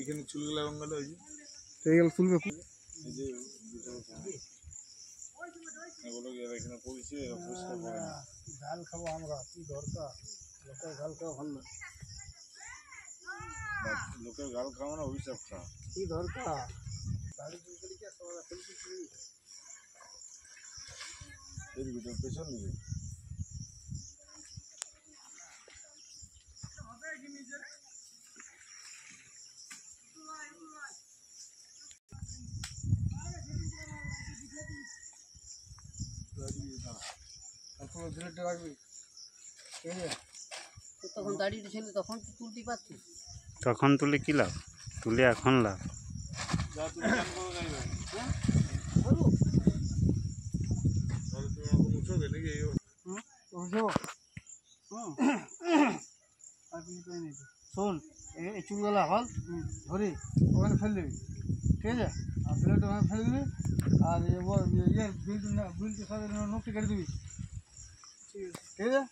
এখানে চুলগুলো গেল ওই যে এইগুলো তুলবে এই যে এগুলো এখানে পড়েছে পরিষ্কার করে না। ঝাল খাবো আমরা, কি দরকার? লোকের ঝাল খাওয়া ভালো না। লোকের গাল খাওয়া না অভিশাপ খাওয়া। কি দরকার? এর ভিতর পেছন দিকে রাখবি, ঠিক আছে? তখন দাঁড়িয়ে ছিল তখন তুলতে পারছি। তখন তুলে কি লাভ? তুলে এখন লাভ। যা তুমি চান করো যাইবে হ্যাঁ বলবো তাহলে তুমি আমাকে মুছোবে নাকি? শোন, এই চুলগুলা হল ধরি ওখানে ফেলে দিবি, ঠিক আছে? আর প্লেট ওখানে ফেলে দিবি, আর ইয়ের বিলটির সাথে নোটটি কেটে দিবি, ঠিক আছে?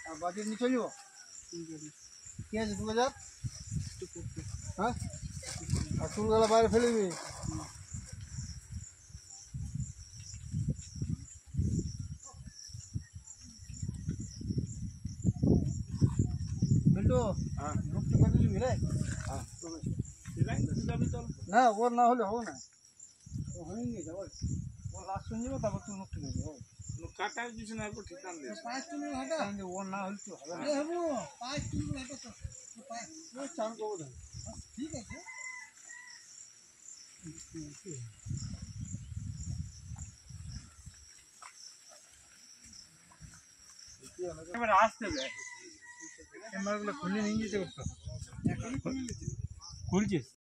আর বাকি নিয়ে চলব, ঠিক আছে? 2000, হ্যাঁ? আর চুলগুলা বাইরে ফেলে দিবি। বিল্টু, নোটটি কেটে দিবি রে। না, ওর না হলে হবে না, ও হয়ে গেছে। ওর লাস্ট শুনে যাবো, তারপর তুই নোটটি কেটে দেবো। কাটার কিছু না, একবার ঠিকান দিয়ে ওর না হলে তো হবে না। চান করবো, ঠিক আছে? এবার আসতে হবে, ক্যামেরাগুলো খুলে নিয়ে যেতে করতো। খুলছিস?